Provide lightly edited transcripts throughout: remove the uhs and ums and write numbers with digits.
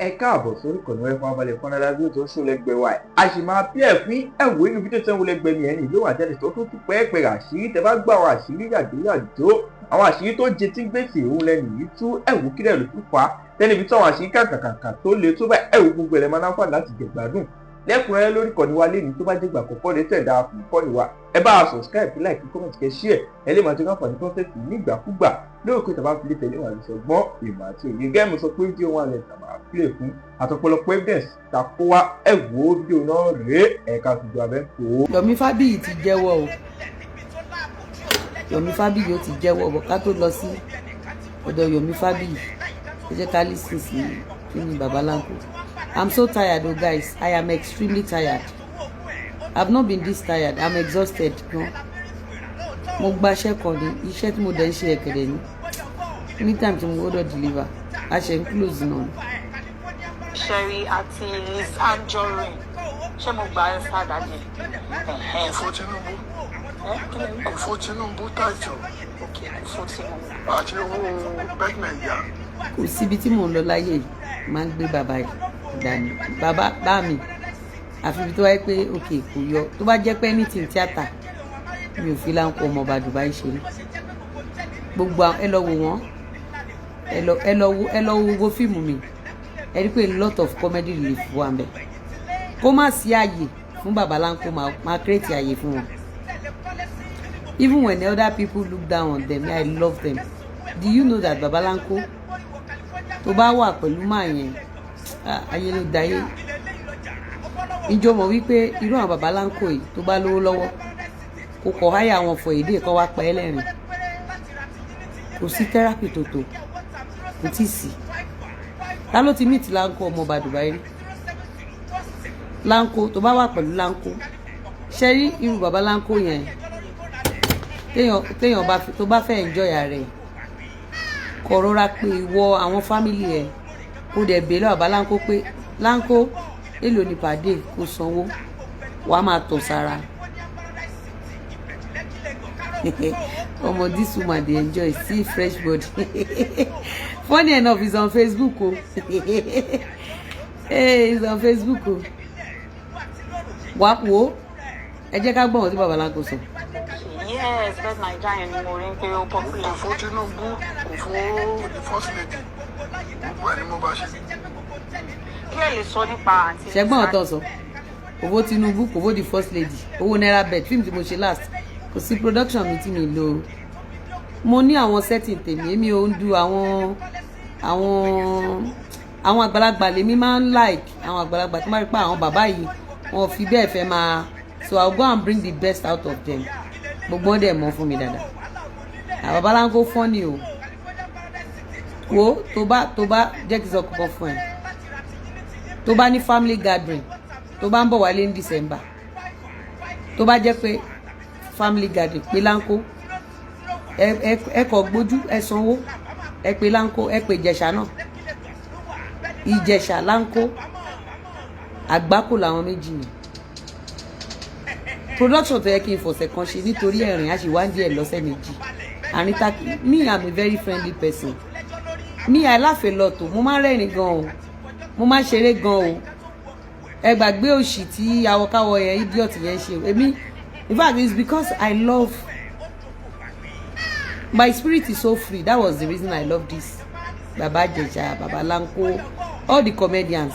ẹ káàbọ̀ sórí ìkànnì ẹ̀fọn abalẹ̀ fún adájọ́ tó ń ṣó lẹ́gbẹ̀ẹ́ wa ẹ̀ a sì máa bí ẹ̀ fún ẹ̀wọ̀ inú fídíò tó ń wo lẹ́gbẹ̀ẹ́ mi ẹni ìlú àjáde tó tún pẹ́ẹ́pẹ́ àṣírí tẹ bá gbọ́ àwọn àṣírí yàjóyàjó àwọn àṣírí tó jẹ tí gbèsè òun lẹ́nu yìí tú ẹ̀wù kílẹ̀ ló tún pa tẹ́lifí tó àwọn àṣírí kàkàkàkà tó le tó bá ẹ̀wù gbogbo ẹ̀lẹ́ máa náfà láti jẹ gbádùn lẹ́kùnrẹ́rẹ́ lórí ìkànnì wa lẹ́ni tó bá jẹ́ ìgbà àkọ́kọ́ lè tẹ̀ dáa fún ìkànnì wa ẹ bá a subscribe like comment kẹ́ share ẹ lè máa jẹ́ káfà ní kọ́ńtẹ́ẹ̀tì nígbàkúgbà lóòkè tàbá fi lè tẹ̀lé wọn àlùsọ̀gbọ́n ìmọ̀ àti òye gẹ́gẹ́ sọ pé fídíò wọn lẹ̀ tàbá play fún àtọ̀pọ̀lọpọ̀ evidence takó wá ẹ wo fídíò náà rèé ẹ̀ka fìdí abẹ́ tó. Yomi Fabiyi ti jẹ́wọ́ o Yomi Fabiyi ó ti jẹ́wọ́ bọ̀ ká tó lọ sí ọ̀dọ̀ Yomi Fabiyi ẹ jẹ́ ká lísìn sí kíni baba Lanko. I'm so tired oh guys, I am extremely tired. I've not been this tired, I'm exhausted gan. Mo gbaṣẹ́ kan ní iṣẹ́ tí mo dẹ̀ ń ṣe ẹ̀kẹ̀dẹ̀ ní anytime tí mo gbọ́dọ̀ deliver a ṣe ń close náà. Sherry àti Lizzy Anjorin ṣé mo gbà ẹ́ sádàdì? Fún Tinubu. Kò fún Tinubu tàjọ. Fún Tinubu. Àti owó bẹ́ẹ̀mẹ̀ ìyá. Kò síbi tí mò ń lọ láyé yìí máa ń gbé bàbá yìí dání bàbá bá mi àfi ibi tó wáyé pé òkè kò yọ tó bá jẹ́ pé anything tíátà mi ò fi Lanko ọmọ ọba Dubai ṣe rí gbogbo ẹ lọ wò wọ́n ẹ lọ wo gbogbo fíìmù mi ẹ rí pé a lot of comedy relief wà ń bẹ kó má sí àyè fún baba Lanko máa create àyè fún wọn even when other people look down on them I love them. Do you know that baba Lanko tó bá wà pẹ̀lú máa yẹn ayé ló dayé ìjọ mọ̀ wípé irú àwọn baba Lanko yìí tó bá lówó lọ́wọ́ kò kọ̀ háyà wọn fọ èdè kan wá pa ẹlẹ́rìn kò sí tẹ́rápì tó tó kò tí sí ta ló ti meet Lanko ọmọ ọba Dubai rí Lanko tó bá wà pẹ̀lú Lanko ṣe rí irú baba Lanko yẹn téèyàn tó bá fẹ́ enjoy rẹ̀ kó rọra pé ìwọ àwọn fámìlì ẹ̀ kó dẹ̀ bèèrè baba Lanko pé Lanko èlò ní pàdé kó sanwó wàá máa tọ̀ sára ọmọ this woman dey enjoy see fresh body funny enough he's on Facebook o hey he's on Facebook o wàá wo ẹ jẹ́ ká gbọ́n ohun tí baba Lanko sọ. Yes, bẹ́ẹ̀ Nàìjíríà yẹn ni mo rí pé ó popular. Kò fún Tinubu, kò fún the first lady. Gbogbo ẹ̀ ni mo bá ṣe. Kí ẹ lè sọ nípa àǹtí. Ṣẹ́gbọ́n ọ̀tọ̀ sọ owó Tinubu kò fún the first lady owó naira bet fíìmù tí mo ṣe last kò sí production mi tí mi lò mo ní àwọn setting tèmi èmi ò ń du àwọn àgbàlagbà lèmi máa ń like àwọn àgbàlagbà tó máa rí pa àwọn bàbá yìí wọn fi bẹ́ẹ̀ fẹ́ máa so I'll go and bring the best out of them gbogbo dẹ̀ mọ́ fún mi dáadáa àwọn baba Lanko funny o wo tó bá jẹ́ kí n sọ kọ́kọ́ fún ẹ tó bá ní family gathering tó bá ń bọ̀ wálé ní December tó bá jẹ́ pé family gathering pé Lanko ẹ kọ gbójú ẹ sanwó ẹ pé Lanko ẹ pé Ijesha náà Ijesha Lanko àgbákò làwọn méjì ni production tó yẹ kí n fọ̀sẹ̀ kan ṣe nítorí ẹ̀rìn àṣìwádìí ẹ̀ lọ́sẹ̀ méjì àríntà me I'm a very friendly person me I laugh a lot o mo máa ń rẹ́rìn gan o mo máa ń ṣeré gan o ẹ gbàgbé òṣì tí awọkáwọ yẹn idiot yẹn ṣe èmi in fact it's because I love my spirit is so free that was the reason I love this baba Ijesha baba Lanko all the comedians.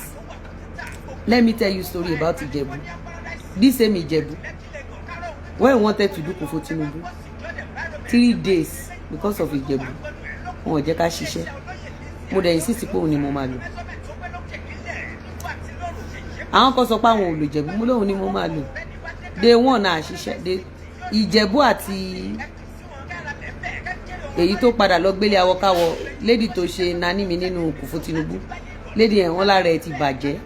Let me tell you a story about Ijebu. This same Ijebu, when we wanted to do Kofo Tinubu, 3 days because of Ijebu, wọn ò jẹ́ ká ṣiṣẹ́. Mo dẹ̀ insist pé òun ni mo máa lò. Àwọn kan sọ pé àwọn ò lò Ìjẹ̀bú, mo lóhun ni mo máa lò. Day one náà ṣiṣẹ́. Ìjẹ̀bú àti èyí tó padà lọ gbélé awọkáwọ lady tó ṣe nání mi nínú Kofo Tinubu. Lady yẹn wọ́n lára ẹ̀ ti bàjẹ́.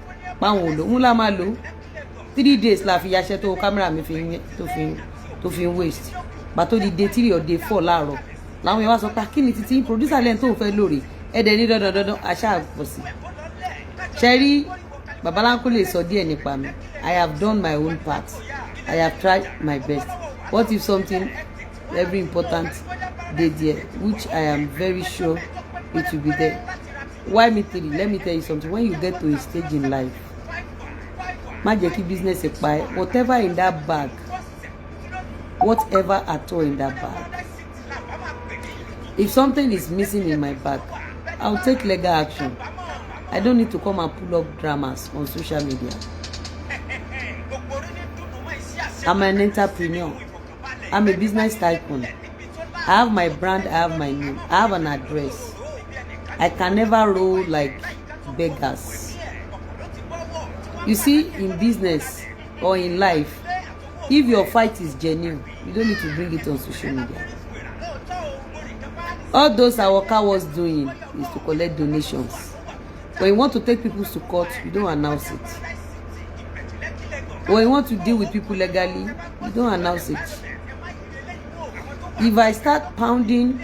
Páwọn ò lò ń la máa lò 3 days la fi yaṣẹ́ tó kámẹ́rà mi tó fi ń waste pàtó di day 3 or day 4 láàárọ̀ làwọn yẹn wá sọ pé kí ni títí producer lẹ́yìn tó ń fẹ́ lóore ẹ̀dẹ̀ ní dandan àṣà pọ̀ sí ṣe rí baba Lanko lè sọ díẹ̀ nípa mi I have done my own part I have tried my best what if something very important dey there which I am very sure it will be there Why me 3? Let me tell you something. When you get to a stage in life, má jẹ́ kí business ẹ pa ẹ́. Whatever in that bag, whatever at all in that bag. If something is missing in my bag, I'll take legal action. I don't need to come and pull up dramas on social media. I'm an entrepreneur. I'm a business tycoon. I have my brand, I have my name, I have an address. I can never roll like beggars. You see, in business or in life, if your fight is genuine, you don't need to bring it on social media. All those Awoka was doing is to collect donations. When you want to take people to court, you don't announce it. When you want to deal with people legally, you don't announce it. If I start pounding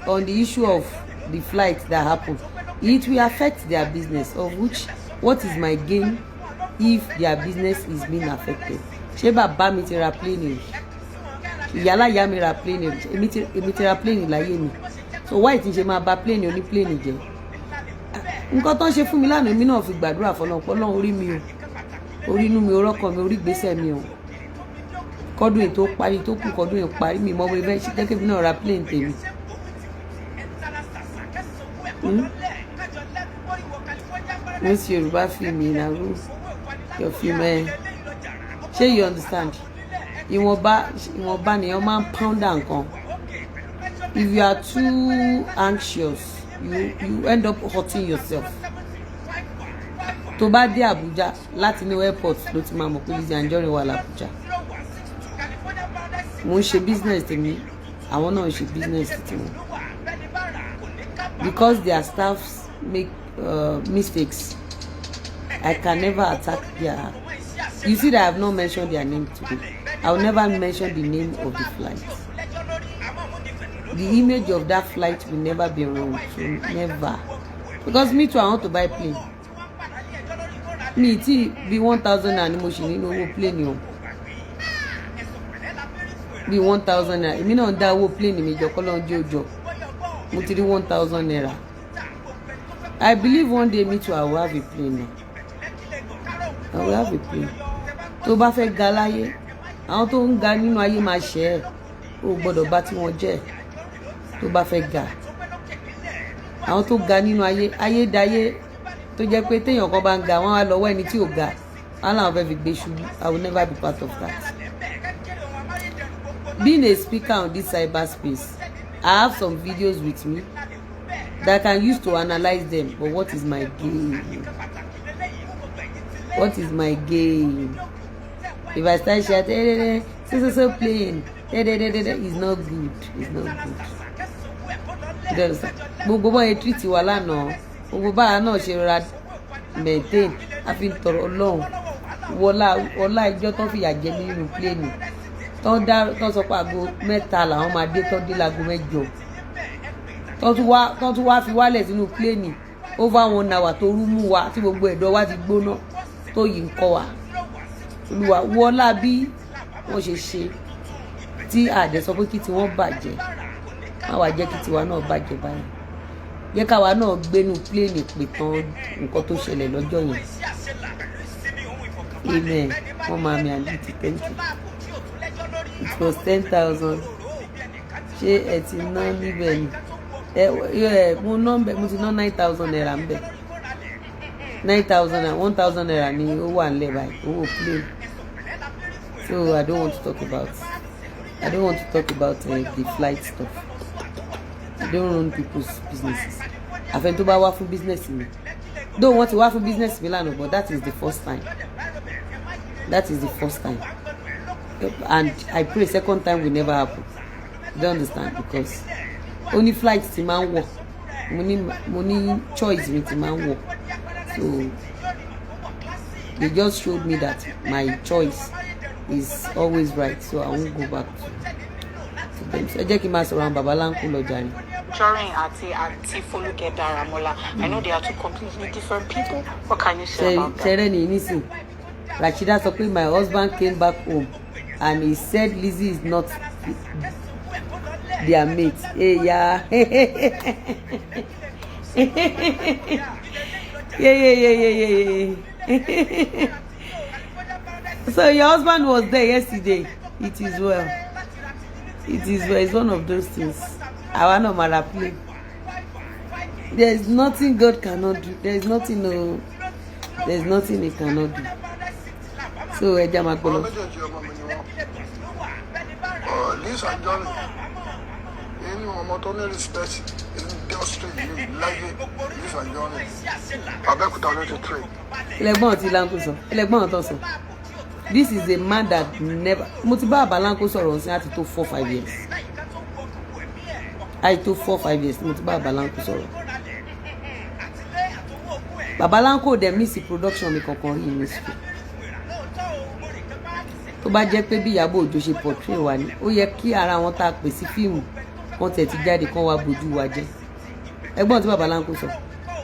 on the issue of the flight that happened, it will affect their business, of which, what is my gain if their business is being affected? Ṣé bàbá mi ti ra plane? Ìyálà ìyá mi ra plane. Èmi ti ra plane láyé mi. So why ti ṣe máa bà plane oní plane jẹ́? Nǹkan tó ń ṣe fún mi lánàá, èmi náà fi gbàdúrà fọ́lọ́run pé Ọlọ́run orí mi o. Orí inú mi, orọ́kọ mi, orí ìgbésẹ̀ mi o. Kọ́dún yìí tó parí, tó kù kọ́dún yìí parí, mi mọ́ bó ibẹ̀ ṣe jẹ́ kí èmi náà ra plane tèmi. Most Yoruba film in a room, your film, ṣé you understand? Ìwọ̀nba ni wọ́n máa ń pound nǹkan. If you are too anxious, you end up hurting yourself. Tó bá dé Abuja, láti ní airport ló ti máa mọ̀ pé Lizzy Anjorin wà l'Abuja. Mo ń ṣe business tèmi, àwọn náà ń ṣe business tèmi. Because their staffs make mistakes, I can never attack their. You see that I have not mentioned their name today. I will never mention the name of the flight. The image of that flight will never be wrong. So never. Because me too, I want to buy plane. Me too, be 1,000 and mo ṣì nínú owó plane o. Be 1,000 naira. Èmi náà dá owó plane mi jọ kọ́lọ́n jẹ́ òjò. Mo ti rí 1,000 naira. I believe one day me too, I will have a plane now. I will have a plane. Tó bá fẹ́ ga láyé, àwọn tó ń ga nínú ayé máa ṣe ẹ́. O gbọ́dọ̀ bá tí wọ́n jẹ́. Tó bá fẹ́ ga. Àwọn tó ga nínú ayé dayé tó jẹ́ pé téèyàn kan bá ń ga, wọ́n á lọ́wọ́ ẹni tí ò ga. Wọ́n láwọn fẹ́ fi gbé ṣubú. I will never be part of that. Being a speaker on this cyberspace, I have some videos with me that I can use to analyze them. But what is my gain? What is my gain? If I start shouting, so playing, it's not good. It's not good. Gbogbo bá yẹn treat wa lánàá, gbogbo bá náà ṣe ra maintain, a fi ń tọrọ Ọlọ́run. Ọlá ìjọ tó fìyà jẹ nínú plane. Tó sọ pé aago 3 làwọn máa dé, tó dé láago 8. Tó tún wá fi wálẹ̀ sínú plane over 1 hour tó rú mú wa tí gbogbo ẹ̀dọ̀ wa ti gbóná tó yìí ń kọ́ wa. Olúwa wọlá bí wọ́n ṣe ṣe tí àdẹ sọ pé kí tiwọn bàjẹ́, má wàá jẹ́ kí tiwa náà bàjẹ́ báyìí. Jẹ́ káwa náà gbénú plane pè tán nǹkan tó ṣẹlẹ̀ lọ́jọ́ yẹn. Amen. Wọ́n máa mi àlè ti thank you. It was 10,000. Ṣé ẹ ti ná níbẹ̀ ni? Mo ti ná 9,000 naira ń bẹ̀. 9,000 naira, 1,000 naira ni ó wà nílẹ̀ báyìí, owó plane. So I don't want to talk about the flight stuff. I don't run people's businesses. Àfẹn tó bá wá fún business mi. Though wọ́n ti wá fún business mi lánàá, but that is the first time. That is the first time. And I pray second time will never happen. You don't understand? Because only flights ti máa ń wọ̀. Mo ní choice mi ti máa ń wọ̀. So they just showed me that my choice is always right. So I won't go back to them. So ẹ jẹ́ kí n máa sọ̀rọ̀ àwọn bàbá Lanko lọ jàre. Anjorin àti Foluke Daramola. I know they are two completely different people. What can you say about that? Ṣẹ̀rẹ̀ ni nísìn. Rashida sọ pé my husband came back home and he said Lizzy is not their mate. Hey, yeah. Yeah. So your husband was there yesterday. It is well. It's one of those things. I want to play. There is nothing God cannot do. There is nothing He cannot do. So Lizzy Anjorin, inú ọmọ tó ní respect industry yìí láyé Lizzy Anjorin, Abẹ́òkúta ló ti train. Ẹlẹ́gbọ́n ti Lanko sọ. Ẹlẹ́gbọ́n tó sọ. This is a man that never. Mo ti bá Lanko sọ̀rọ̀ sí àti tó 4-5 years. I tó 4-5 years. Mo ti bá Lanko sọ̀rọ̀. Baba Lanko dẹ̀ miss production mi kankan rí ní school. Tó bá jẹ́ pé bí Ìyábọ̀ Òjó ṣe portray wa ni, ó yẹ kí ara wọn tá pè sí fíìmù kan tẹ̀ ti jáde kan wá bojú wa jẹ́. Ẹgbọ́n tí Baba Lanko sọ.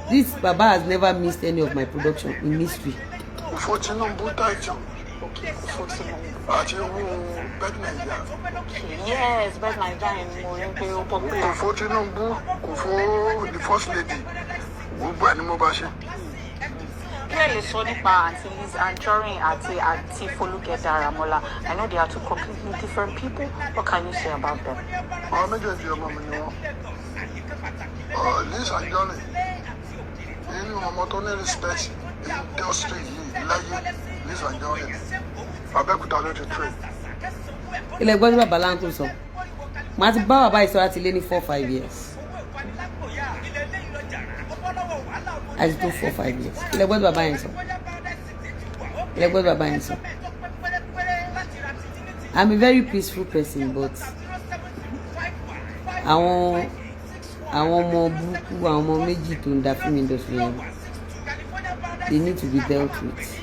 This Baba has never missed any of my production in history. Òfò Tinubu táìtì. Àti owó bẹ́ẹ̀ Nàìjíríà. Yes, bẹ́ẹ̀ Nàìjíríà ni mo rí pé ó pọ̀ pé. Òfò Tinubu kò fó the first lady. Gbogbo ẹni mo bá ṣe. Kí ẹ lè sọ nípa Aunty Lizzy Anjorin àti Aunty Foluke Daramola? I know they are two completely different people. What can you say about them? Àwọn méjèèjì ọmọ mi ni wọ́n. Lizzy Anjorin, inú ọmọ tó ní respect industry yìí láyé Lizzy Anjorin, Abẹ́òkúta ló ti train. Ilé ẹgbọ́n tí Baba Lanko sọ. Màá ti bá bàbá ìsọ̀rọ̀ àti lé ní 4-5 years. Àti tó 4-5 years. Ilé ẹgbọ́n tí bàbá yẹn sọ. Ilé ẹgbọ́n tí bàbá yẹn sọ. I'm a very peaceful person, but àwọn ọmọ burúkú, àwọn ọmọ méjì tó ń da film industry yẹn, they need to be dealt with.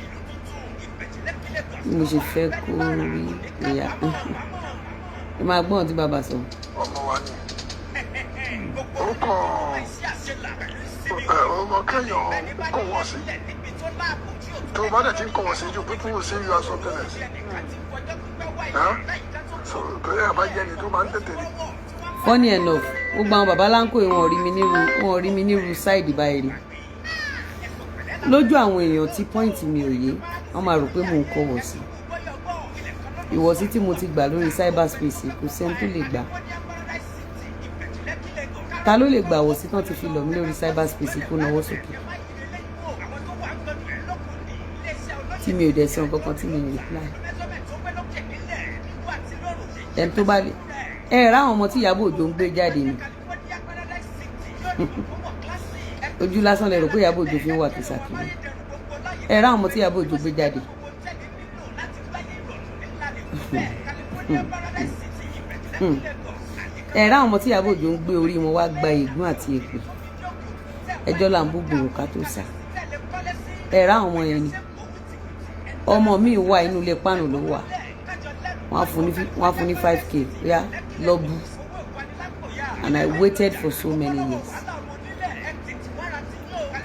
Mo ṣe fẹ́ kó rí ìyá. Ẹ máa gbọ́n tí bàbá sọ. Ọmọ wa ni. Ó kàn ọmọ kẹ́yàn kò wọ́n sí. Tó bá dẹ̀ ti ń kọ̀ wọ́n sí ju people will see you as something else. So tó yẹ bá jẹ́ ni tó máa ń tètè rí. Funny enough, gbogbo àwọn Baba Lanko yìí wọ́n rí mi nírú side báyìí rí. Lójú àwọn èèyàn tí point mi ò yé, wọ́n máa rò pé mò ń kọ̀ wọ́n sí. Ìwọ̀sí tí mo ti gbà lórí cyberspace kò sẹ́ni tó lè gbà. Ta ló lè gbà wọ̀sí tán ti fi lọ̀ mí lórí cyberspace kó náwó sókè? Tí mi ò dẹ̀ sọ nǹkan kan tí mi ò reply. Ẹni tó bá lè ráwọn ọmọ tí Ìyábọ̀ Òjó ń gbé jáde ni. Ojú lásán lẹ rò pé Ìyábọ̀ Òjó fi ń wà kìsàkiri. Ráwọn ọmọ tí Ìyábọ̀ Òjó gbé jáde. Ráwọn ọmọ tí Ìyábọ̀ Òjó ń gbé orí wọn wá gba ègún àti èpè. Ẹjọ́ là ń bú gbòòrò ká tó sá. Ráwọn ọmọ yẹn ni. Ọmọ mi wà inú ilé pánù ló wà. Wọ́n á fún ní 5K. Yeah, lọ bú. And I waited for so many years.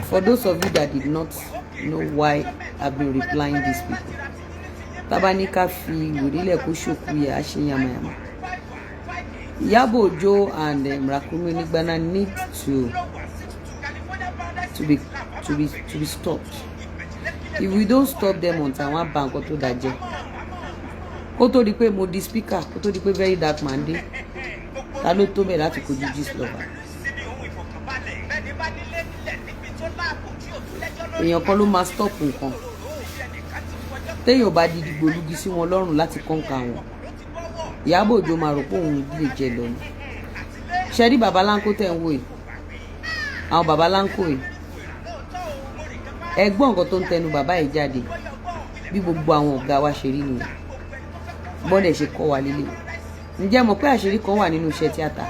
For those of you that did not know why I've been replying these people, Tabanika fi wòrílẹ̀ kó ṣòkú yẹ àṣẹ yamayama. Ìyábọ̀ Òjó and Rakumi Nigbana need to be stopped. If we don't stop them on time, wọ́n bá nǹkan tó dájẹ́. Kó tó di pé mo di speaker, kó tó di pé very dark man dé, ta ló tó bẹ̀ láti kojú Gistlover? Èèyàn kan ló máa stop nǹkan. Téèyàn bá di dìgbòlugi sí wọn lọ́rùn láti kọ́ńkà wọn. Ìyábọ̀ Òjó máa rò pé òun lè jẹ lọ ni. Ṣé rí Baba Lanko tẹ̀ ń wò yìí? Àwọn Baba Lanko yìí. Ẹgbọ́n nǹkan tó ń tẹnu bàbá yìí jáde bí gbogbo àwọn ọ̀gá wa ṣe rí nìyẹn. Bọ́dẹ̀ ṣe kọ́ wa lílé. Ǹjẹ́ mọ̀ pé àṣírí kan wà nínú iṣẹ́ tíátà?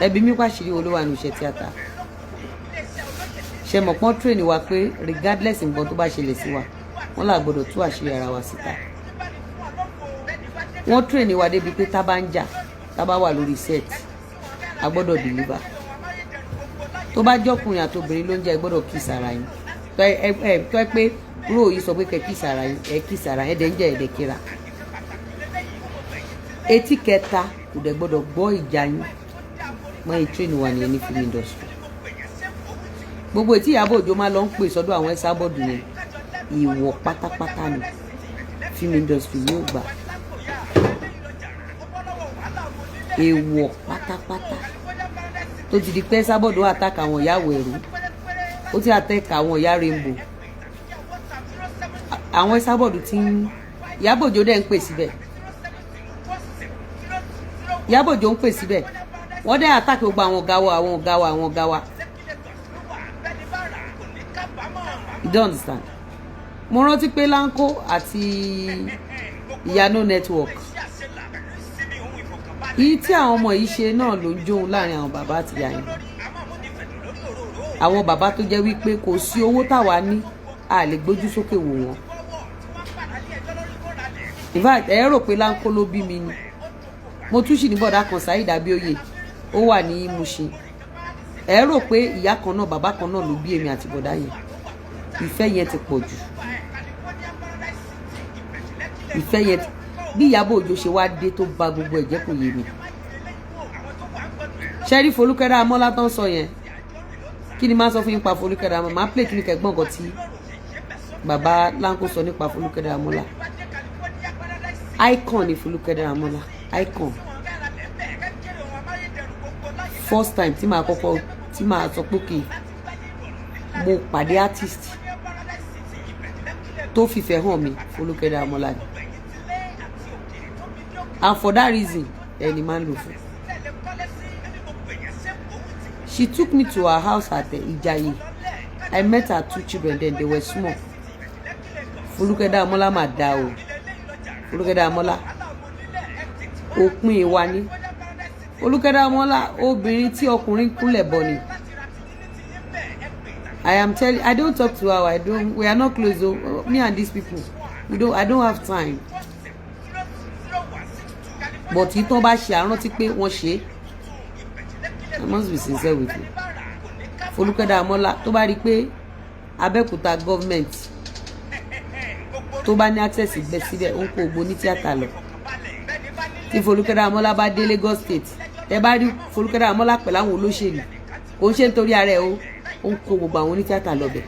Ẹbí mi pàṣírí wo ló wà nínú iṣẹ́ tíátà? Ṣé mọ̀ pọ́n train wa pé regardless nǹkan tó bá ṣẹlẹ̀ sí wa, wọ́n là gbọ́dọ̀ tú àṣírí ara wa síta. Wọ́n train wa débi pé tá bá ń jà, tá bá wà lórí set, a gbọ́dọ̀ deliver. Tó bá jọ́kùnrin àtobìnrin ló ń jẹ́ ẹ gbọ́dọ̀ kiss ara yín. Tó ẹ pé ró yìí sọ pé kẹ́ kiss ara yín, ẹ kiss ara yín, ẹ̀dẹ̀ ń jẹ́ ẹ̀dẹ̀ kíra. Etí kẹta kò dẹ̀ gbọ́dọ̀ gbọ́ ìjà yín. mọ́ ìtrain wà nìyẹn ní film industry. Gbogbo tí Ìyábọ̀ Òjó máa lọ ń pè sọ́dọ̀ àwọn Esabod yẹn ìwọ̀ pátápátá ni film industry yóò gbà. Èèwọ̀ pátápátá tó ti di pé Esabod ó attack àwọn ìyàwó ẹ̀rú, ó ti attack àwọn ìyá Rainbow. Àwọn Esabod tí Ìyábọ̀ Òjó dẹ̀ ń pè síbẹ̀, Ìyábọ̀ Òjó ń pè síbẹ̀, wọ́n dẹ̀ attack gbogbo àwọn ọ̀gá wa. You don't understand? Mo rántí pé Lanko àti Ìyanu network yìí tí àwọn ọmọ yìí ṣe náà ló ń jóun láàrin àwọn bàbá àti ìyá yẹn. Àwọn bàbá tó jẹ́ wípé kò sí owó táwa ní, a lè gbójú sókè wò wọ́n. In fact, ẹ rò pé Lanko ló bí mi ni. Mo tún sì ní bọ̀dá kan Saheed Abioye, ó wà ní Mushin. Ẹ rò pé ìyá kan náà bàbá kan náà ló bí èmi àti bọ̀dá yẹn. Ìfẹ́ yẹn ti pọ̀ jù. Ìfẹ́ yẹn bí Ìyábọ̀ Òjó ṣe wá dé tó bà gbogbo ẹ̀jẹ̀ kò yé mi. Ṣẹ́rí Folúkẹ́ Dáramọ́lá tó ń sọ yẹn, kí ni máa sọ fún yín pa Folúkẹ́ Dáramọ́lá? Máa play kí ni kẹ́gbọ́n nǹkan tí bàbá Lanko sọ nípa Folúkẹ́ Dáramọ́lá. Icon ni Folúkẹ́ Dáramọ́lá, icon. First time tí màá sọ pé kì í mo pàdé artist tó fìfẹ́ hàn mi, Folúkẹ́ Dáramọ́lá ni. And for that reason ẹni máa ń lò fún. She took me to her house at Ijayi. I met her 2 children then, they were small. Folúkẹ́ Dáramọ́lá mà dá o. Folúkẹ́ Dáramọ́lá òpin ìwà ni. Folúkẹ́ Dáramọ́lá obìnrin tí ọkùnrin kúnlẹ̀ bọ̀ ni. I don't talk to her. We are not close though. Me and these people, I don't have time. But ìtàn bá ṣe àrántí pé wọ́n ṣe. I must be sincere with you. Folúkẹ́ Dáramọ́lá tó bá rí pé Abẹ́òkúta government tó bá ní access ìgbẹ́ síbẹ̀ ó ń kó gbó ní tíátà lọ. Tí Folúkẹ́ Dáramọ́lá bá dé Lagos State, tẹ bá rí Folúkẹ́ Dáramọ́lá pẹ̀lú àwọn olóṣèlú, kò ń ṣe nítorí ara ẹ̀ ó ń kó gbogbo àwọn onítíátà lọ́bẹ̀.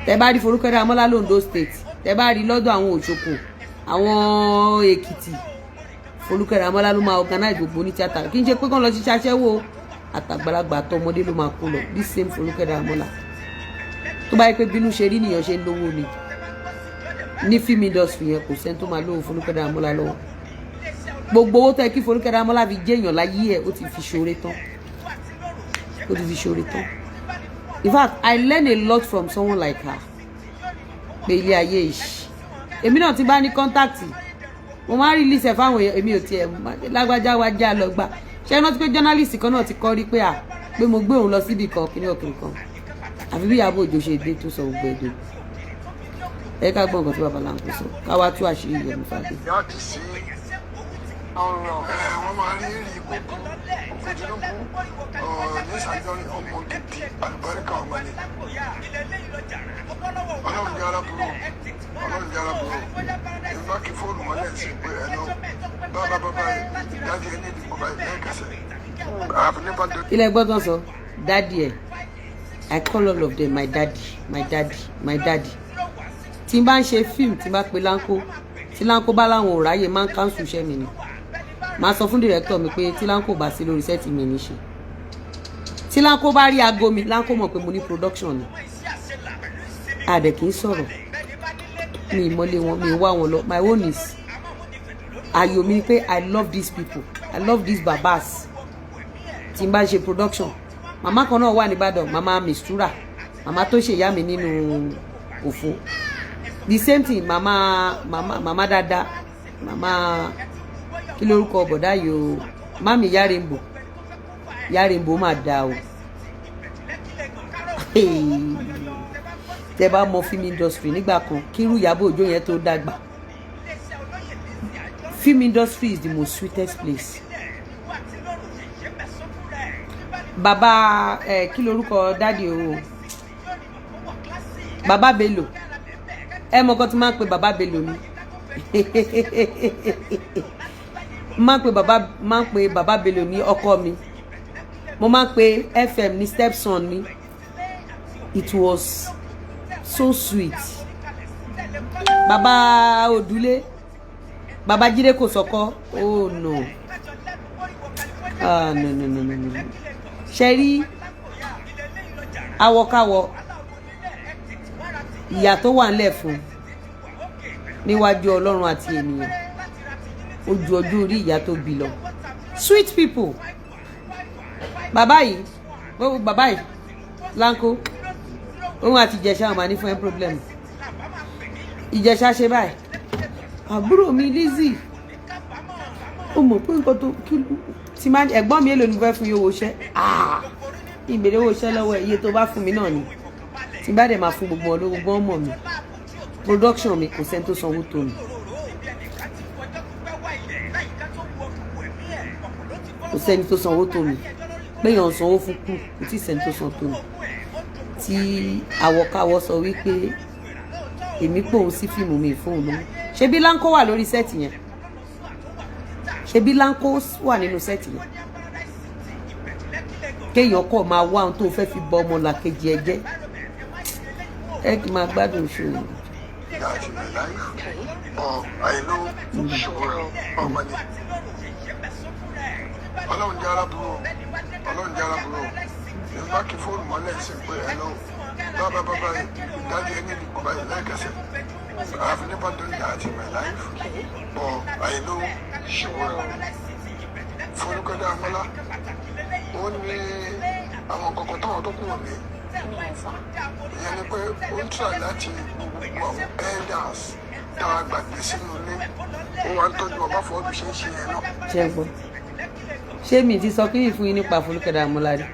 Tẹ bá rí Folúkẹ́ Dáramọ́lá l'Ondo State, tẹ bá rí lọ́dọ̀ àwọn Òṣogbo, àwọn Èkìtì, Folúkẹ́ Dáramọ́lá ló máa organize gbogbo onítíátà. Kì í ṣe pé kán lọ sí ṣaṣẹ́wó, àtàgbàlagbà àtọmọdé ló máa kó lọ. This same Folúkẹ́ Dáramọ́lá tó bá yẹ pé bínú ṣe rí nìyẹn ṣe ń lówó ni. Ní film industry yẹn kò sẹ́ni tó máa lówó Folúkẹ́ Dáramọ́lá lọ́wọ́. Gbogbo owó tó yẹ kí Folúkẹ́ Dáramọ́lá fi jẹ́ èèyàn láyé ẹ̀ ó ti fi ṣoore tán. In fact, I learn a lot from someone like her. Pé ilé ayé yìí èmi náà ti bá ní kọ́ńtàkì, mo máa ń release ẹ̀ fáwọn èèyàn. Èmi ò tiẹ̀ lágbájá wá já lọ gbà. Ṣé rántí pé journalist kan náà ti kọ́ rí pé mo gbé òun lọ síbi kan kíní ọ̀kìnrin kan, àfi bí Ìyábọ̀ Òjó ṣe dé tó sọ gbogbo ẹ̀dùn. Ẹ ká gbọ́ nǹkan tí bàbá Lanko sọ ká wá tú àṣírí ìyẹn nípa dé. Wọ́n máa rí èrè ìkókó Lizzy Anjorin ọmọ gidi àlùbáríkà ọmọ ni. Ọlọ́run jẹ́ aláburú, ìfá kí fóònù wọn lẹ́yìn sí pé ẹ̀ lọ bàbá dájú ẹni ìdìbò báyìí lẹ́ẹ̀kẹsẹ̀. Ilé gbọ́dọ̀ sọ dádì ẹ̀, I call all of them my daddy. Tí n bá ń ṣe fíìmù, tí n bá pe Lanko, tí Lanko bá láwọn ò ráyè máa ń cancel iṣẹ́ mi ni. Màá sọ fún director mi pé tí Lanko bá sí lórí sẹ́ẹ̀tì mi ní ṣe. Tí Lanko bá rí aago mi, Lanko mọ̀ pé mo ní production ni. Àdẹ̀ kì í sọ̀rọ̀. Mi ìmọ̀lé wọn, mi wá wọn lọ. My own is ayọ̀ mi ni pé I love these people. I love these babas. Tí n bá ṣe production. Màmá kan náà wà ní Ìbàdàn, màmá Mistura. Màmá tó ṣe ìyá mi nínú òfò. The same thing, màmá dada. Màmá kí lórúkọ bọ̀dá yìí o, mami Ìyá Rainbow máa da o. Tẹ́ bá mọ film industry nígbà kan kírú Ìyábọ̀ Òjó yẹn tó dàgbà. Film industry is the most sweetest place. Bàbá kí lórúkọ dáàdi o, Bàbá Bello. Ẹ mọ̀ kan tí máa ń pe Bàbá Bello ni. máa ń pe bàbá Bello ní ọkọ mi, mo máa ń pe FM ní stepson mi. It was so sweet. Bàbá Odule, bàbá Jídé kò sọkọ, oh no. No. Ṣẹ́rí awọkáwọ ìyà tó wà ńlẹ̀ fún níwájú Ọlọ́run àti ènìyàn ojú ọjọ́ orí ìyá tó bí lọ. Sweet people. Bàbá yìí Lanko òun àti Ijesha máa ní fún ẹ problem. Ijesha ṣe báyìí, àbúrò mi Lizzy ó mọ̀ pé nǹkan tó ti máa ẹ̀gbọ́n mi èlò ní fẹ́ fún yówó iṣẹ́ ìbèrè owó iṣẹ́ lọ́wọ́ iye tó bá fún mi náà ni tí bá dẹ̀ máa fún gbogbo olówó gbọ́n mọ̀ mi production mi kò sẹ́ni tó sanwó tó mi, kò sẹ́ni tó sanwó tó mi, péyàn sanwó fún kù kò tí sẹ́ni tó san tó mi. Tí àwọ̀káwọ̀ sọ wípé èmi pòun sí fíìmù mi fóun lówó, ṣebí Lanko wà lórí sẹ́ẹ̀tì yẹn, ṣebí Lanko wà nínú sẹ́ẹ̀tì yẹn. Kéèyàn kọ̀ máa wá ohun tó fẹ́ fi bọ ọmọ làkejì ẹ jẹ́, ẹ kì í máa gbádùn ìṣòro. Ọlọ́run jẹ́ alábúrò, Ọlọ́run jẹ́ alábúrò. Ìgbà kí fóònù mọ́lẹ̀ sí pé hello, bàbá ìdájí ẹni ìdìbò báyìí lẹ́ẹ̀kẹsẹ̀. I have never done that in my life, but I know she will. Folúkẹ́ Dáramọ́lá, ó ní àwọn kọ̀ọ̀kan táwọn tó kù ní. Ìyẹn ni pé ó ń try láti gbogbo àwọn elders táwa gbàgbé sínú ilé. Ó wá ń tọ́jú ọba fọ́ọ̀dù ṣe ń ṣe yẹn náà. Ṣé ẹ gbọ́? Ṣé mi ti sọ kí ni fún yín nípa Folúkẹ́ Dáramọ́lá rí?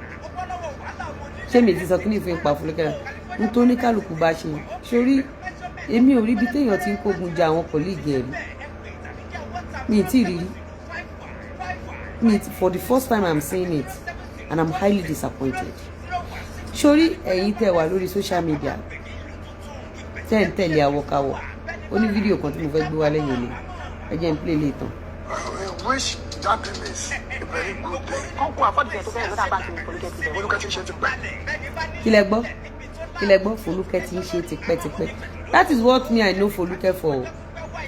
Ṣé mi ti sọ kí ni fún yín nípa Folúkẹ́ Dáramọ́lá? N tó ní kálukú bá ṣe sórí èmi ò rí ibi téèyàn ti ń kógun ja àwọn kọ̀líìgì ẹ̀rí. Mi ì tí ì rí for the first time I'm saying it and I'm highly disappointed. Sórí ẹ̀yin tẹ́ wà lórí social media tẹ́ ń tẹ̀lé àwọ̀káwọ̀ ó ní fídíò kan tí mo fẹ́ gbé wá lẹ́yìn ilé ẹ jẹ́ n play lè tán. Wish that is a very good day. Uncle, I thought you were talking about Folúkẹ́ ti ṣe ti pẹ́. Kí lẹ gbọ́ Folúkẹ́ ti ń ṣe tipẹ́tipẹ́. That is what me I know Folúkẹ́ for.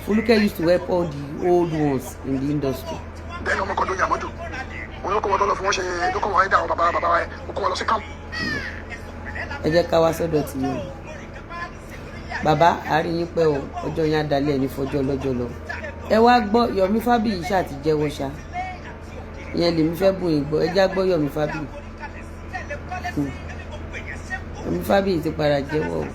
Folúkẹ́ used to help all the old ones in the industry. Then ọmọ kan tó yà mọ́tò wọn ló kọ́ wọn tó lọ fún wọn ṣe lókọ̀ wọn ẹ̀dá àwọn bàbá ẹ̀ ó kọ́ wọn lọ sí camp. Ẹ jẹ́ ká wá sọ́dọ̀ tí yóò bàbá àárín yín pẹ́ o ọjọ́ yẹn adalẹ̀ ní fọjọ́ lọ́jọ́ lọ. Ẹ wá gbọ́ Yomi Fabiyi ṣáà ti jẹ́wọ́ ṣá ìyẹn lèmi fẹ́ bùn yín gbọ́ ẹ já gbọ́ Yomi Fabiyi. Yomi Fabiyi ti padà jẹ́wọ́ o.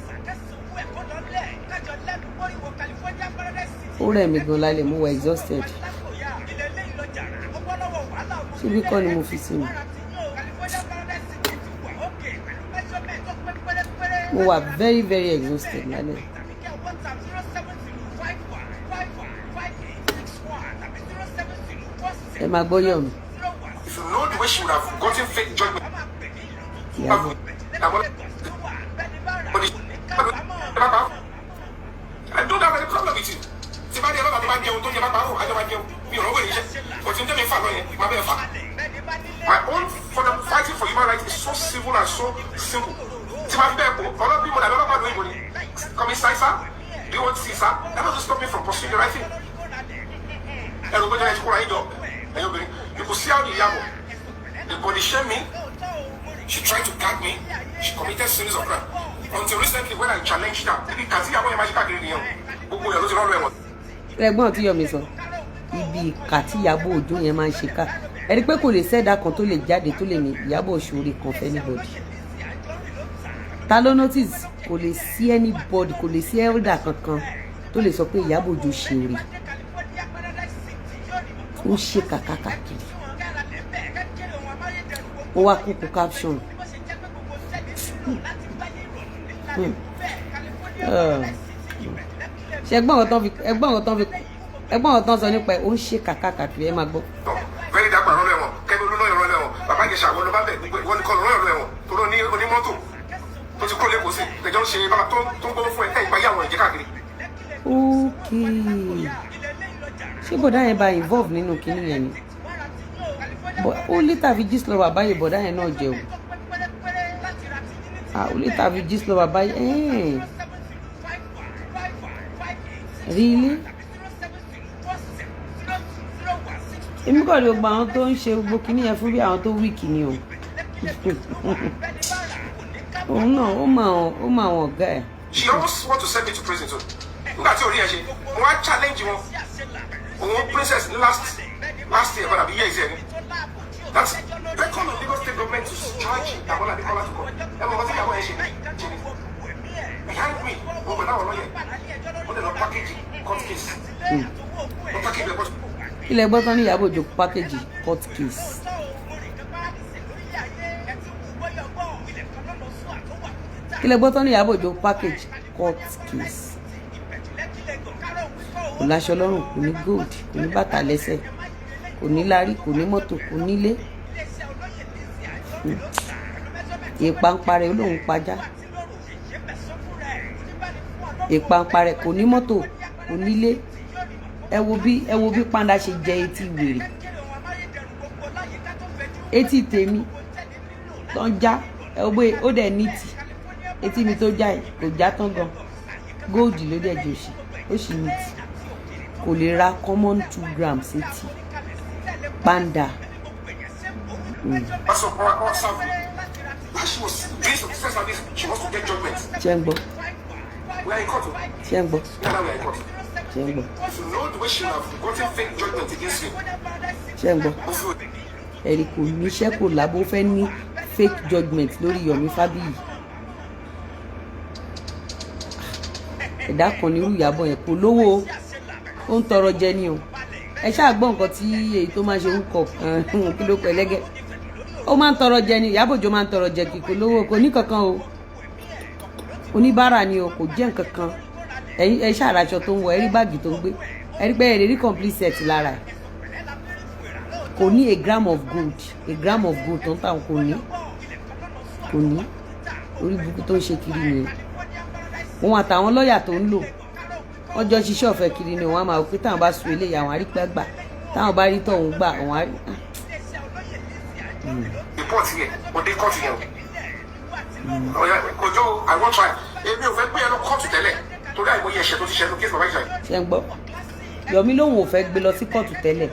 Ó rẹ̀ mí gan lálẹ́ mo wà exhausted. Ṣébí kọ́ ni mo fi sí mi. Mo wà very very exhausted lálẹ́. Ẹ máa gbọ́ Yomi. If you know the way she would have gotten fake judgment. Ìyàbọ̀. I don't have any problem with it. Tí bá dé ọlọ́dà tó bá jẹun tó jẹ bá parọ́ àjọ bá jẹun mi ò rọ́wọ́ ìṣe. Kò tí ń tẹ́mi fà lọ́yẹ̀ má bẹ́ẹ̀ fà. My own for them fighting for human rights is so civil and so simple. Tí bá bẹ́ẹ̀ kó ọlọ́bí mo dàbí ọlọ́pàá lóyìnbó ni. Come inside sir. Do you want to see sir? That doesn't stop me from pursuing the right thing. Ẹ̀rọ gbẹ́jọ́ ẹ̀ ti kúrò ayé jọ. You could see how the Yabo, the body shamed me. She tried to gag me. She committed series of crime. Until recently, when I challenged her, maybe Kazi Yabo Yamajika Giriyan, gbogbo yẹn ló ti rán lọ́wọ́. Ẹ̀gbọ́n tí Yomi sọ ibi ìkà tí Ìyábọ̀ Òjó yẹn máa ń ṣe ká ẹni pé kò lè ṣẹ̀dá kan tó lè jáde tó lè ní Ìyábọ̀ ṣoore kan fẹ́ anybody. Ta ló notice kò lè sí anybody kò lè sí elder kankan tó lè sọ pé Ìyábọ̀ Òjó ṣe oore. Ó ṣe kàkàkàkiri ó wá kúkú caption ṣe ẹgbọ́n ọ̀tán sọ nípa ẹ̀ ó ń ṣe kàkàkàkiri ẹ máa gbọ́. Fẹ́ni dàgbà rán lẹ́wọ̀n kẹ́mi olúná ìrọ̀ lẹ́wọ̀n bàbá Ìjẹ̀ṣà àwọn ọlọ́ba bẹ̀ wọ́n ní kọ́ lọ́rọ̀ lẹ́wọ̀n tó ló ní onímọ́tò tó ti kúrò lẹ́kọ̀ọ́ sí tẹ̀jọ́ ń ṣe bàbá tó ń gbọ́ fún ẹ̀ ìgbà yà wọ̀n ìjẹ́ káàkiri. Okay ṣé bọ̀dá yẹn bá involve nínú kinní yẹn ni ó létà fi gist lọ bàbá yẹn bọ̀dá yẹn náà jẹ o ó létà fi gist lọ bàbá yẹn really èmi kọ́ ló gba àwọn tó ń ṣe gbogbo kinní yẹn fún bí àwọn tó wíìkì ni o òun náà ó mọ àwọn ọ̀gá ẹ̀. She almost want to send me to prison too. Nígbà tí orí ẹ ṣe wọ́n á challenge wọn òun princess ní last year but àbí year ìṣẹ́ ni that's beckon on Lagos state government to charge àwọn àbíkọ́lá tó kọ ẹ mọ̀ wọ́n ti yàwó ẹ ṣe behind me wọ́n pẹ̀lú àwọn lọ́yẹ̀ wọ́n lè lọ package court case wọ́n package ẹ̀kọ́. ilẹ̀ gbọ́ tán ní Ìyábọ̀ Òjó package court case. ilẹ̀ gbọ́ tán ní Ìyábọ̀ Òjó package court case. kò láṣọ lọ́rùn kò ní gold kò ní bàtà lẹ́sẹ̀ kò ní lárí kò ní mọ́tò kò nílé ìpàǹparẹ̀ olóhùn pajá ìpàǹparẹ̀ kò ní mọ́tò kò nílé ẹ wo bí pàǹdà ṣe jẹ etí wèrè etí tèmi tó ń já ẹ wo bóyá ó dẹ̀ nítì etí mi tó já yìí kò já tán gan góòdì ló dẹ̀ jò sí ó sì nítì kò lè ra common 2 grams etí panda. ṣé ń gbọ́ ṣé ń gbọ́ ṣé ń gbọ́ ṣé ń gbọ́ ẹ̀rí kò níṣẹ́ kò lábó fẹ́ ní fake judgement lórí Yomi Fabiyi ẹ̀dá kan nírú Ìyábọ̀ yẹn kò lówó ó ń tọrọ jẹ ni o ẹ ṣáà gbọ́ nǹkan tí èyí tó máa ṣe ń kọ kí ló pẹ́ lẹ́gẹ́ ó máa ń tọrọ jẹ ni Ìyábọ̀ Òjó máa ń tọrọ jẹ kì kò lówó kò ní kankan o oníbàárà ni o kò jẹ́ nǹkan kan ẹ ṣáà raṣọ tó ń wọ ẹ rí báàgì tó ń gbé ẹ rí pé ẹ lè rí complete set lára ẹ kò ní a gram of gold tó ń tà kò ní orí burúkú tó ń ṣe kiri nìyẹn òun àtàwọn lọ́ọ̀yà tó ń lò wọ́n jọ ṣiṣẹ́ ọ̀fẹ́ kiri ni wọ́n á máa pé táwọn bá sun eléyìí àwọn arípẹ́ gbà táwọn bá rí tọ̀hún gbà àwọn arí. report yẹn òde kóòtù yẹn o Òjó àwọn try èmi ò fẹ́ gbé ẹnu kóòtù tẹ́lẹ̀ torí àìmọye ẹ̀ṣẹ̀ tó ti ṣẹnu kéésì bàbá ìṣàyè. ṣe ń gbọ́ Yomi lòun ò fẹ́ gbé lọ sí kóòtù tẹ́lẹ̀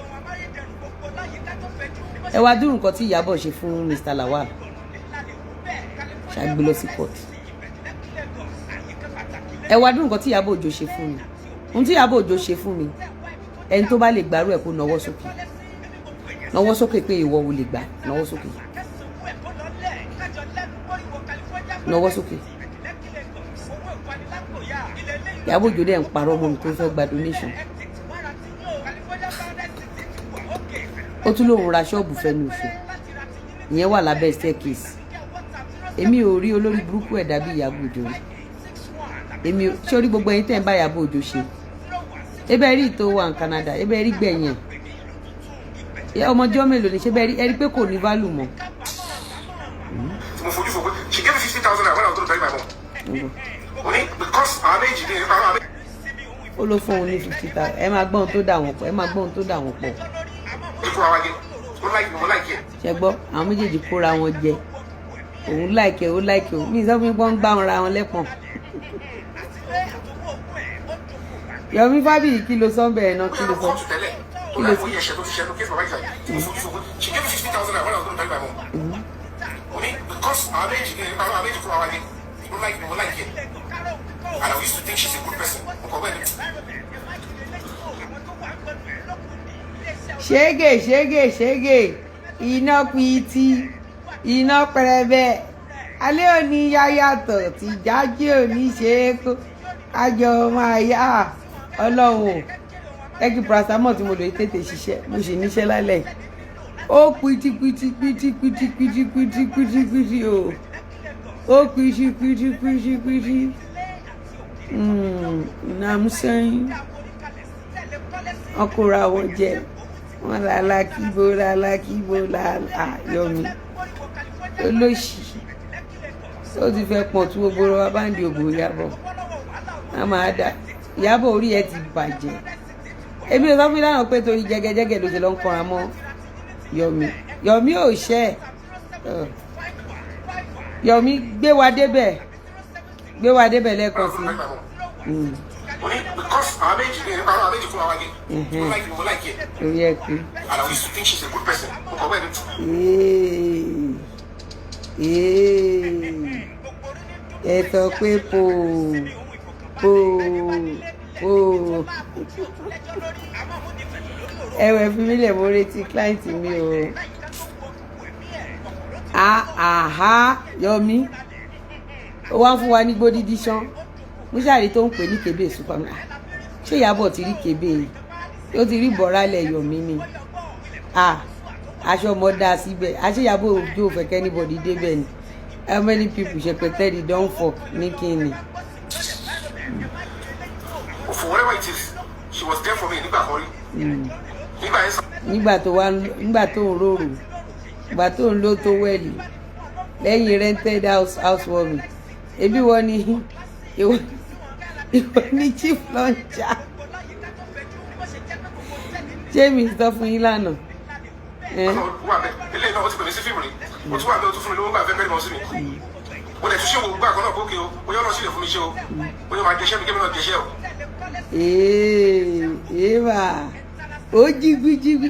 ẹ wá dúró nǹkan tí Ìyábọ̀ ṣe fún Mr. Lawal ṣàgbé lọ sí kóòtù ẹ wá dúró nǹkan tí Ìyábọ̀ Òjó ṣe fún mi ohun tí Ìyábọ̀ Òjó ṣe fún mi ẹni tó bá lè gbàrú ẹ̀ kó nawọ́ sókè pé ìwọ ò lè gbà nawọ́ sókè Ìyábọ̀ Òjó dẹ̀ ń parọ́ ọmọ mi tó fẹ́ gba donation ó tún lóun ra ṣọ́ọ̀bù fẹ́nu ìfẹ́ ìyẹn wà lábẹ́ staircase èmi ò rí olórí burúkú ẹ̀ dàbí Ìyábọ̀ Òjó rí èmi sórí gbogbo ẹ̀yin tẹ́ ń bá Ìyábọ̀ Òjó ṣe ebe rí tó wà ní Canada ebe rí gbẹ̀yìn ẹ̀ ọmọjọ́ mélòó ni ṣe bẹ́ẹ̀ rí pé kò ní value mọ́. mo fojú fo pé she gave me 50,000 naira when I was going to bury my mom. Only because our age dey nípa àwọn àbẹ. ó ló fún òun ní 50,000 ẹ máa gbọ́n tó dà wọ́n pọ̀ ikú àwa jẹ mo láìkí ẹ. ṣe gbọ́ àwọn méjèèjì kóra wọn jẹ òun láìkẹ́ ó láìkẹ́ òun ní ìsọfún gbọ́n gbá wọn ra wọn lẹ́pọ̀n. Yomi Fabiyi kí ló sọ bẹ́ẹ̀ náà kí ló sọ. She gave me 50,000 naira when I was going to bury my mom. Only because our age dey nípa àwọn àbẹ ikú àwa jẹ mo láìkí ẹ. And I used to think she's a good person. ṣége iná pìtì iná pẹrẹbẹ alẹ́ òní yáyàtọ̀ tìjájí òní ṣe é kó kájọ máa yá Ọlọ́run ẹ kí paracetamol tí mo lò tètè ṣiṣẹ́ mo sì níṣẹ́ lálẹ́ ó pìtì o ó pìtì nàmúsẹ́yìn ọkùnrin àwọn jẹ wọn làlákìbó Yomi olóṣì ó ti fẹ́ pọ̀ tí gbogbo wa bá ń di òbò Ìyábọ̀ a máa dá Ìyábọ̀ orí ẹ ti bàjẹ́ èmi ò sọ fún ìlànà pé torí jẹgẹjẹgẹ ló ti lọ ń kọra mọ́ Yomi ò ṣẹ́ Yomi gbé wa débẹ̀ lẹ́ẹ̀kan sí. Because our age, our age for our game. We like it. Yeah, and I used to think she's a good person. Ẹ sọ pé po. Ẹ̀wẹ̀ fi mí lẹ̀ mo retí client mi o. Yomi. Ó wá fún wa ní gbódídí ṣán. Mo ṣàrí tó ń pè ní kébé superman. Ṣé Ìyábọ̀ ti rí kébé? Ó ti rí bọ̀rálẹ̀ Yomi ni. Aṣọ ọmọ dá síbẹ̀. Àṣé Ìyábọ̀ òjò fẹ́ kẹ́ anybody débẹ̀ ni. How many people ṣe pẹ̀tẹ́ di don for ní kíni? For whatever it is, she was there for me nígbà kan rí. Nígbà tó ń rorò. Nígbà tó ń lò tó wẹ̀lì. Lẹ́yìn rented housewarming. Ebi wọ́n ni ìwọ ní chief launcher. Ṣé mi sọ fún yín lánàá? Ilé náà ó ti pè mí sí fíìmù rí. Mo tún wà bẹ́ẹ̀ tó fún mi lówó gbà fẹ́ bẹ́ẹ̀ mọ́ sí mi. Mo lè tún ṣé wo gbà kan náà bókè o. Bóyá ọ̀nà sílẹ̀ fún mi ṣe o. Bóyá máa jẹṣẹ́ mi kébí náà jẹṣẹ́ o. Èèwà ó jígbíjígbí.